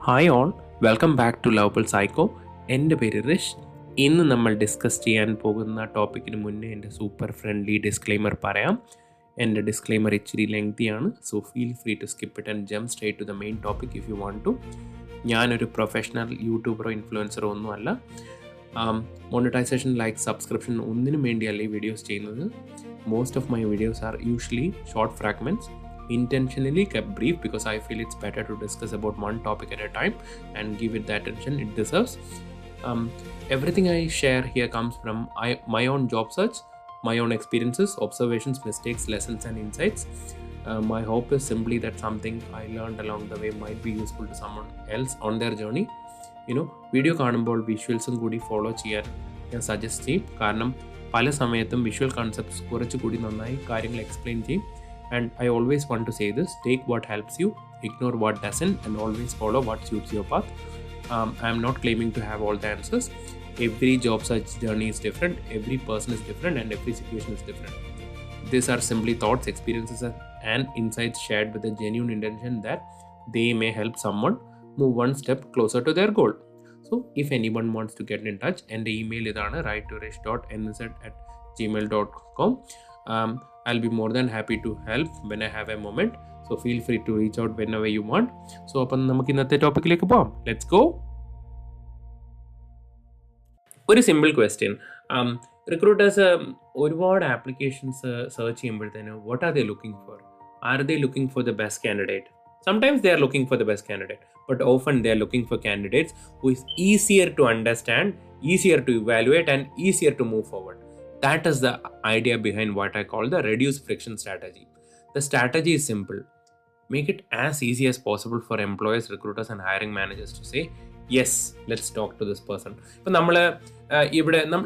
Hi all, welcome back to lovable psycho. എൻ്റെ പേര് റിഷ്. ഇന്ന് നമ്മൾ ഡിസ്കസ് ചെയ്യാൻ പോകുന്ന ടോപ്പിക്കിന് മുന്നേ എൻ്റെ സൂപ്പർ ഫ്രണ്ട്ലി ഡിസ്ക്ലെയിമർ പറയാം. എൻ്റെ ഡിസ്ക്ലെയിമർ ഇച്ചിരി ലെങ്തിയാണ്, so feel free to skip it and jump straight to the main topic if you want to. ഞാനൊരു പ്രൊഫഷണൽ യൂട്യൂബറോ ഇൻഫ്ലുവൻസറോ ഒന്നുമല്ല. മോണിറ്റൈസേഷൻ, ലൈക്ക്, സബ്സ്ക്രിപ്ഷൻ ഒന്നിനും വേണ്ടിയല്ല ഈ വീഡിയോസ് ചെയ്യുന്നത്. Most of my videos are usually short fragments, intentionally kept brief because I feel it's better to discuss about one topic at a time and give it the attention it deserves. Everything I share here comes from my own job search, my own experiences, observations, mistakes, lessons and insights. My hope is simply that something I learned along the way might be useful to someone else on their journey. Video കാണുമ്പോൾ വിഷ്വൽസും കൂടി follow ചെയ്യാൻ ഞാൻ suggest ചെയ്യും. കാരണം പല സമയത്തും visual concepts കുറച്ചുകൂടി നന്നായി കാര്യങ്ങൾ എക്സ്പ്ലെയിൻ ചെയ്യും. And I always want to say this: take what helps you, ignore what doesn't, and always follow what suits your path. I am not claiming to have all the answers. Every job search journey is different, every person is different, and every situation is different. These are simply thoughts, experiences, and insights shared with a genuine intention that they may help someone move one step closer to their goal. So, if anyone wants to get in touch, and the email is write2rish.nz@gmail.com. I'll be more than happy to help when I have a moment. So feel free to reach out whenever you want. So അപ്പം നമുക്ക് ഇന്നത്തെ ടോപ്പിക്കിലേക്ക് പോകാം. Let's go. ഒരു simple question. Recruiters ഒരുപാട് applications search ചെയ്യുമ്പോഴത്തേന് what are they looking for? Are they looking for the best candidate? Sometimes they are looking for the best candidate, but often they are looking for candidates who is easier to understand, easier to evaluate, and easier to move forward. That is the idea behind what I call the reduce friction strategy. The strategy is simple. Make it as easy as possible for employers, recruiters and hiring managers to say, yes, let's talk to this person. ഇപ്പം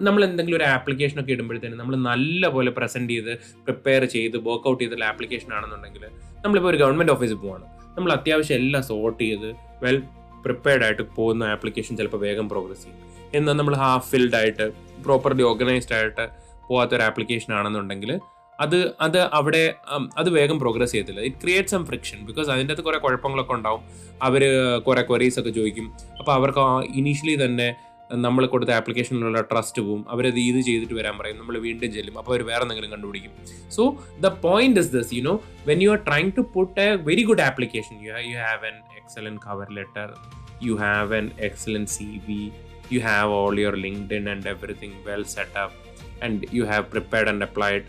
നമ്മൾ എന്തെങ്കിലും ഒരു application ഒക്കെ ഇടുമ്പോഴത്തേനും നമ്മൾ നല്ലപോലെ present ചെയ്ത് prepare ചെയ്ത് workout ചെയ്തുള്ള ആപ്ലിക്കേഷൻ ആണെന്നുണ്ടെങ്കിൽ, നമ്മളിപ്പോൾ ഒരു ഗവൺമെൻറ് ഓഫീസിൽ പോവാണ്, നമ്മൾ അത്യാവശ്യം എല്ലാം സോർട്ട് ചെയ്ത് വെൽ പ്രിപ്പയർഡ് ആയിട്ട് പോകുന്ന ആപ്ലിക്കേഷൻ ചിലപ്പോൾ വേഗം പ്രോഗ്രസ് ചെയ്യും. എന്നാൽ നമ്മൾ ഹാഫ് ഫിൽഡ് ആയിട്ട് പ്രോപ്പർലി ഓർഗനൈസ്ഡ് ആയിട്ട് പോകാത്തൊരു ആപ്ലിക്കേഷൻ ആണെന്നുണ്ടെങ്കിൽ അത് വേഗം പ്രോഗ്രസ് ചെയ്യത്തില്ല. It create some friction because അതിൻ്റെ അകത്ത് കുറേ കുഴപ്പങ്ങളൊക്കെ ഉണ്ടാവും. അവർ കുറേ ക്വറീസ് ഒക്കെ ചോദിക്കും. അപ്പോൾ അവർക്ക് ഇനീഷ്യലി തന്നെ നമ്മൾ കൊടുത്ത ആപ്ലിക്കേഷനിലുള്ള ട്രസ്റ്റ് പോവും. അവരത് ഇത് ചെയ്തിട്ട് വരാൻ പറയും, നമ്മൾ വീണ്ടും ചെല്ലും, അപ്പോൾ അവർ വേറെ എന്തെങ്കിലും കണ്ടുപിടിക്കും. So the point is this, when you are trying to put a very good application, you have an excellent cover letter, you have an excellent CV, you have all your LinkedIn and everything well set up, and you have prepared and applied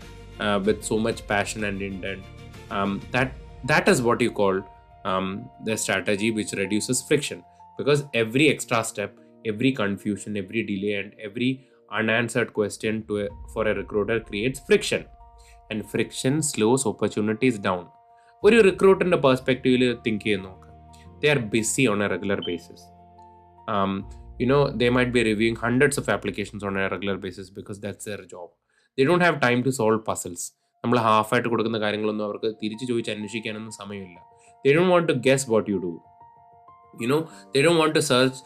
with so much passion and intent. That is what you call the strategy which reduces friction, because every extra step, every confusion, every delay and every unanswered question for a recruiter creates friction, and friction slows opportunities down. ഒരു റിക്രൂട്ടറിന്റെ പെർസ്പെക്റ്റീവിൽ think ചെയ്ത് നോക്കുക. They are busy on a regular basis. They might be reviewing hundreds of applications on a regular basis because that's their job. They don't have time to solve puzzles. നമ്മൾ ഹാഫായിട്ട് കൊടുക്കുന്ന കാര്യങ്ങളൊന്നും അവർക്ക് തിരിച്ച് ചോദിച്ച് അന്വേഷിക്കാനൊന്നും സമയമില്ല. They don't want to guess what you do. They don't want to search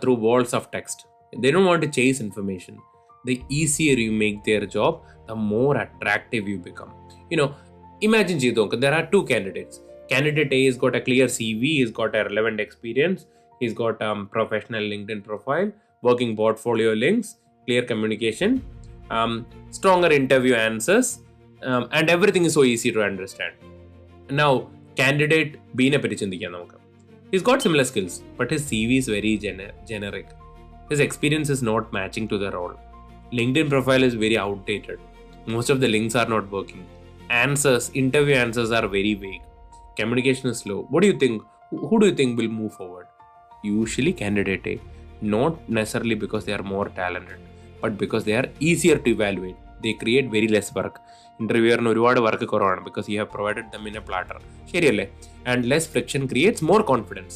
through walls of text. They don't want to chase information. The easier you make their job, the more attractive you become. Imagine there are two candidates. Candidate A has got a clear CV, he's got a relevant experience, he's got professional LinkedIn profile, working portfolio links, clear communication, stronger interview answers, and everything is so easy to understand. Now, candidate B ne pari chindikkan namukku. He's got similar skills, but his CV is very generic. His experience is not matching to the role. LinkedIn profile is very outdated. Most of the links are not working. Interview answers are very vague. Communication is slow. What do you think? Who do you think will move forward? Usually candidate A. Not necessarily because they are more talented, but because they are easier to evaluate. They create very less work. Interviewer ഒരുപാട് work കുറവാണ് because you have provided them in a platter. ശരിയല്ലേ? And less friction creates more confidence.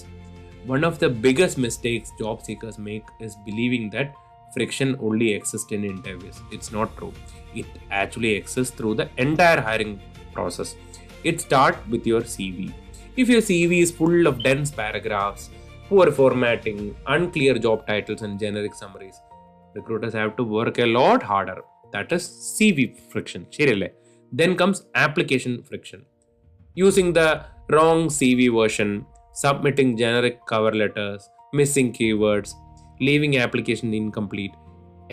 One of the biggest mistakes job seekers make is believing that friction only exists in interviews. It's not true. It actually exists through the entire hiring process. It starts with your CV. If your CV is full of dense paragraphs, poor formatting, unclear job titles and generic summaries, recruiters have to work a lot harder. That is CV friction. Then comes application friction. Using the wrong CV version, submitting generic cover letters, missing keywords, leaving application incomplete.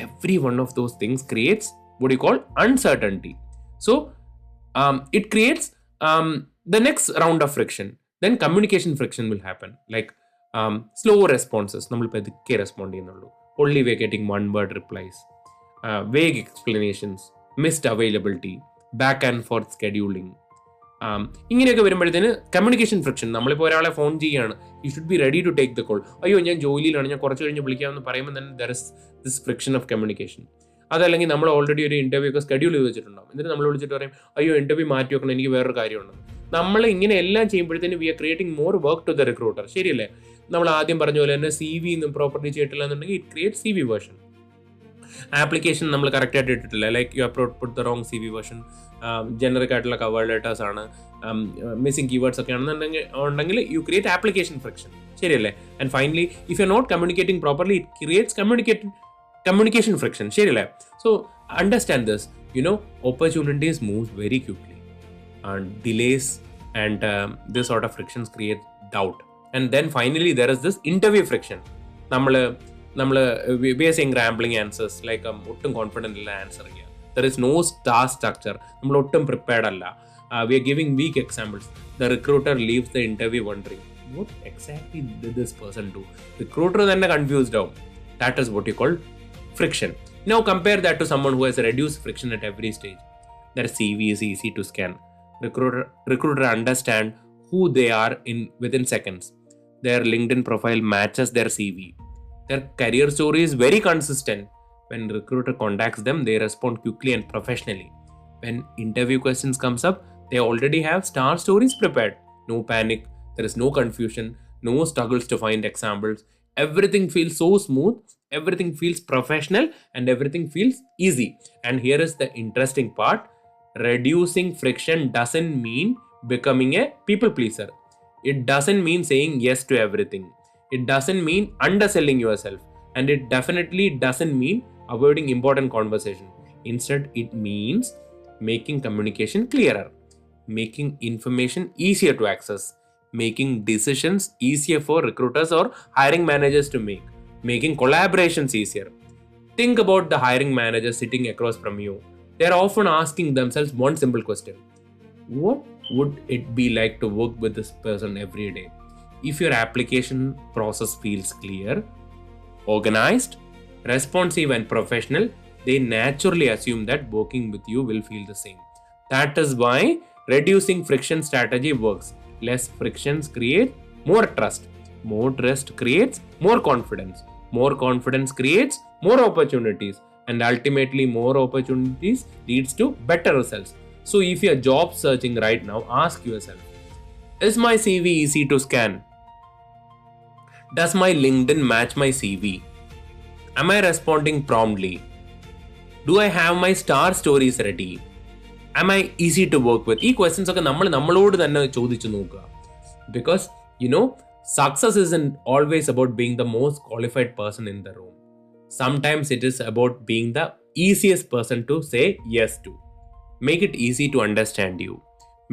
Every one of those things creates what you call uncertainty. So it creates the next round of friction. Then communication friction will happen, like slow responses. നമ്മൾ പതുക്കെ respond ചെയ്യുന്നുള്ളൂ. Only we're getting one word replies, vague explanations, missed availability, back and forth scheduling. ഇങ്ങനെയൊക്കെ വരുമ്പോഴത്തേന് communication friction. നമ്മളിപ്പോൾ ഒരാളെ phone ചെയ്യുകയാണ്, you should be ready to take the call. അയ്യോ ഞാൻ ജോലിയിലാണ്, ഞാൻ കുറച്ച് കഴിഞ്ഞ് വിളിക്കാമെന്ന് പറയുമ്പോൾ തന്നെ there is this friction of communication. അതല്ലെങ്കിൽ നമ്മൾ ഓൾറെഡി ഒരു ഇന്റർവ്യൂ ഒക്കെ ഷെഡ്യൂൾ ചെയ്ത് വെച്ചിട്ടുണ്ടാവും, എന്നിട്ട് നമ്മൾ വിളിച്ചിട്ട് പറയും അയ്യോ ഇന്റർവ്യൂ മാറ്റി വെക്കണം, എനിക്ക് വേറൊരു കാര്യമുണ്ട്. നമ്മൾ ഇങ്ങനെ എല്ലാം ചെയ്യുമ്പോഴത്തേന് we are creating more work to the recruiter. ശരിയല്ലേ? നമ്മൾ ആദ്യം പറഞ്ഞ പോലെ തന്നെ സി വി ഒന്നും പ്രോപ്പർലി ചെയ്തിട്ടില്ല എന്നുണ്ടെങ്കിൽ it create C V version. Application നമ്മൾ കറക്റ്റായിട്ട് ഇട്ടിട്ടില്ല, like you have put the wrong C V version, generic ആയിട്ടുള്ള കവർ ലെറ്റേഴ്സ് ആണ്, മിസ്സിംഗ് കീവേഡ്സ് ഒക്കെ ആണെന്നുണ്ടെങ്കിൽ യു ക്രിയേറ്റ് ആപ്ലിക്കേഷൻ ഫ്രിക്ഷൻ. ശരിയല്ലേ? And finally if you are not communicating properly it creates communication friction. ശരിയല്ലേ? So understand this, opportunities move very quickly, and delays and this sort of frictions create doubt. And then finally there is this interview friction. നമ്മൾ we are saying rambling answers, like ഒട്ടും confident ഇല്ല answer ചെയ്യാൻ. There is no star structure. നമ്മൾ ഒട്ടും prepared അല്ല. We are giving weak examples. The recruiter leaves the interview wondering, what exactly did this person do? Recruiter തന്നെ confused ആവും. That is what you call friction. Now compare that to someone who has reduced friction at every stage. Their CV is easy to scan. Recruiter understand who they are within seconds. Their LinkedIn profile matches their CV. Their career story is very consistent. When recruiter contacts them, they respond quickly and professionally. When interview questions comes up, they already have star stories prepared. No panic, there is no confusion, no struggles to find examples. Everything feels so smooth, everything feels professional, and everything feels easy. And here is the interesting part. Reducing friction doesn't mean becoming a people pleaser. It doesn't mean saying yes to everything. It doesn't mean underselling yourself. And it definitely doesn't mean avoiding important conversation. Instead, it means making communication clearer, making information easier to access, making decisions easier for recruiters or hiring managers to make, making collaborations easier. Think about the hiring manager sitting across from you. They are often asking themselves one simple question: what would it be like to work with this person every day? If your application process feels clear, organized, responsive and professional, they naturally assume that working with you will feel the same. That is why reducing friction strategy works. Less frictions create more trust. More trust creates more confidence. More confidence creates more opportunities. And ultimately, more opportunities leads to better results. So if you are job searching right now, ask yourself, is my CV easy to scan? Does my LinkedIn match my CV? Am I responding promptly? Do I have my star stories ready? Am I easy to work with? ഈ questions ഒക്കെ നമ്മളോട് തന്നെ ചോദിച്ചു നോക്കുക. Because success isn't always about being the most qualified person in the room. Sometimes it is about being the easiest person to say yes to. Make it easy to understand you.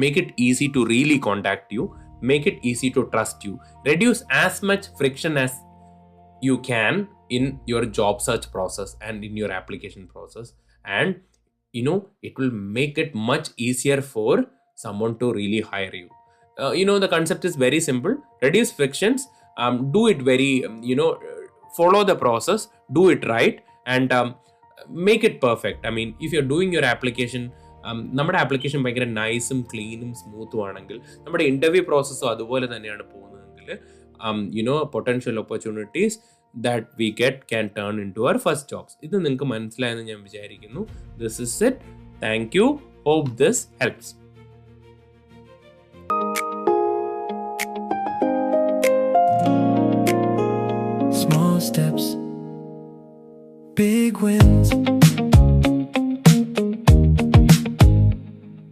Make it easy to really contact you. Make it easy to trust you. Reduce as much friction as you can in your job search process and in your application process. And it will make it much easier for someone to really hire you. The concept is very simple. Reduce frictions, do it very, follow the process, do it right, and make it perfect. I mean, if you're doing your application, നമ്മുടെ application ഭയങ്കര നൈസും ക്ലീനും സ്മൂത്തും ആണെങ്കിൽ നമ്മുടെ interview പ്രോസസ്സും അതുപോലെ തന്നെയാണ് പോകുന്നതെങ്കിൽ potential opportunities that we get can turn into our first jobs. ഇത് നിങ്ങൾക്ക് മനസ്സിലായെന്ന് ഞാൻ വിചാരിക്കുന്നു. This is it. Thank you. Hope this helps. Small steps, big wins.